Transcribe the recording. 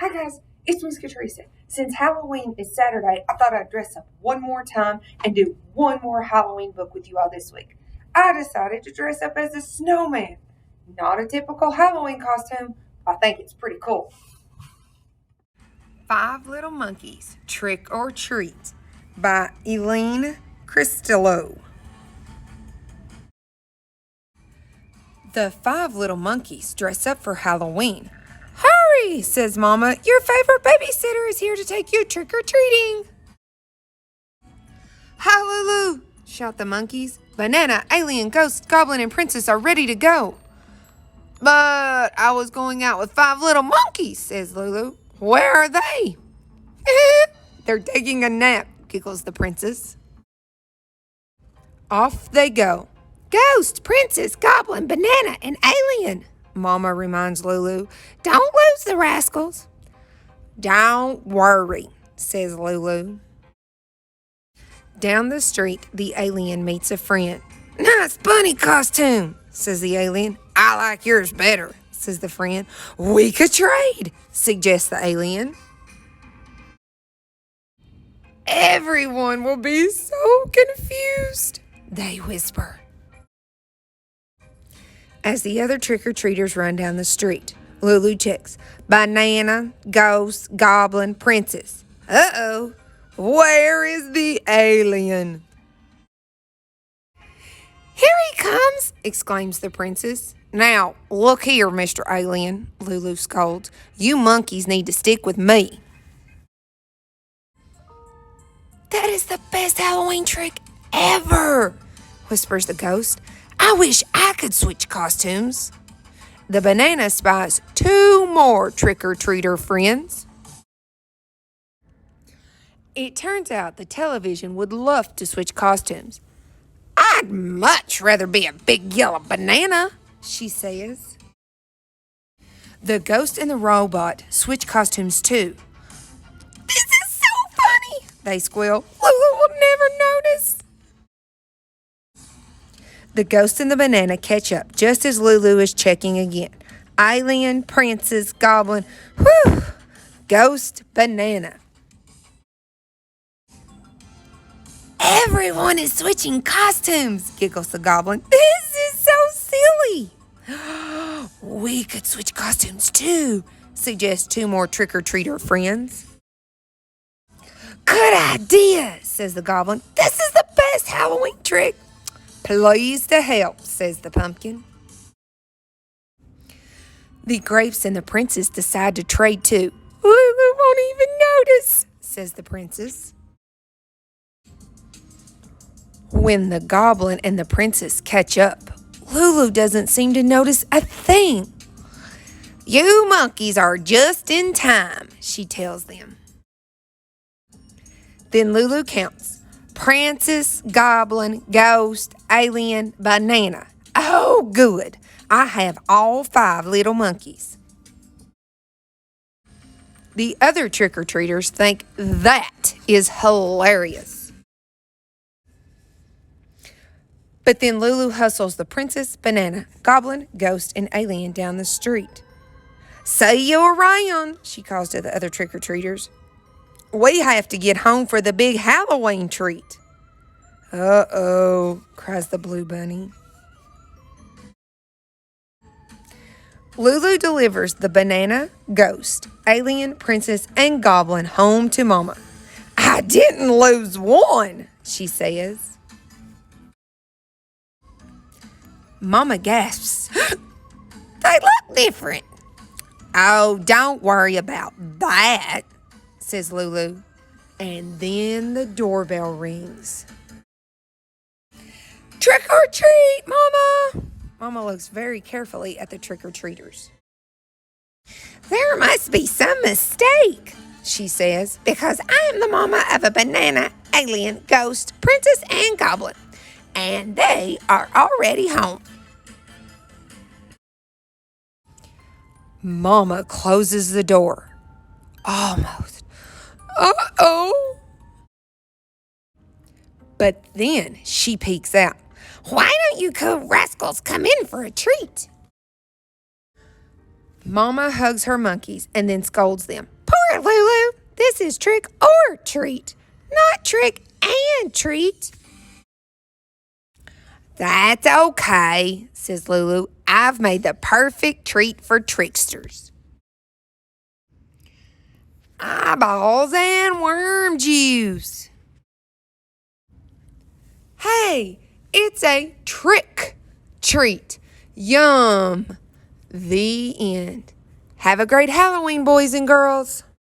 Hi guys, it's Miss Teresa. Since Halloween is Saturday, I thought I'd dress up one more time and do one more Halloween book with you all this week. I decided to dress up as a snowman. Not a typical Halloween costume, but I think it's pretty cool. Five Little Monkeys, Tric-or-Treat by Elaine Cristillo. The five little monkeys dress up for Halloween. Hurry, says Mama. Your favorite babysitter is here to take you trick-or-treating. Hallelujah, shout the monkeys. Banana, alien, ghost, goblin, and princess are ready to go. But I was going out with five little monkeys, says Lulu. Where are they? They're taking a nap, giggles the princess. Off they go. Ghost, princess, goblin, banana, and alien, Mama reminds Lulu. Don't lose the rascals. Don't worry, says Lulu. Down the street, the alien meets a friend. Nice bunny costume, says the alien. I like yours better, says the friend. We could trade, suggests the alien. Everyone will be so confused, they whisper. As the other trick-or-treaters run down the street, Lulu checks. Banana, ghost, goblin, princess. Uh-oh, where is the alien? Here he comes, exclaims the princess. Now, look here, Mr. Alien, Lulu scolds. You monkeys need to stick with me. That is the best Halloween trick ever, whispers the ghost. I wish I could switch costumes. The banana spies two more trick-or-treater friends. It turns out the television would love to switch costumes. I'd much rather be a big yellow banana, she says. The ghost and the robot switch costumes too. This is so funny, they squeal. Lulu will never notice. The ghost and the banana catch up just as Lulu is checking again. Alien, princess, goblin, whew, ghost, banana. Everyone is switching costumes, giggles the goblin. This is so silly. We could switch costumes too, suggest two more trick-or-treater friends. Good idea, says the goblin. This is the best Halloween trick. Pleased to help, says the pumpkin. The grapes and the princess decide to trade too. Lulu won't even notice, says the princess. When the goblin and the princess catch up, Lulu doesn't seem to notice a thing. You monkeys are just in time, she tells them. Then Lulu counts. Princess, goblin, ghost, alien, banana. Oh, good. I have all five little monkeys. The other trick-or-treaters think that is hilarious. But then Lulu hustles the princess, banana, goblin, ghost, and alien down the street. See you around, she calls to the other trick-or-treaters. We have to get home for the big Halloween treat. Uh-oh, cries the blue bunny. Lulu delivers the banana, ghost, alien, princess, and goblin home to Mama. I didn't lose one, she says. Mama gasps. They look different. Oh, don't worry about that, says Lulu. And then the doorbell rings. Trick or treat, Mama! Mama looks very carefully at the trick-or-treaters. There must be some mistake, she says, because I am the mama of a banana, alien, ghost, princess, and goblin. And they are already home. Mama closes the door. Almost. Uh-oh. But then she peeks out. Why don't you rascals come in for a treat? Mama hugs her monkeys and then scolds them. Poor Lulu, this is trick or treat, not trick and treat. That's okay, says Lulu. I've made the perfect treat for tricksters. Eyeballs and worm juice. Hey, it's a trick-treat. Yum. The end. Have a great Halloween, boys and girls.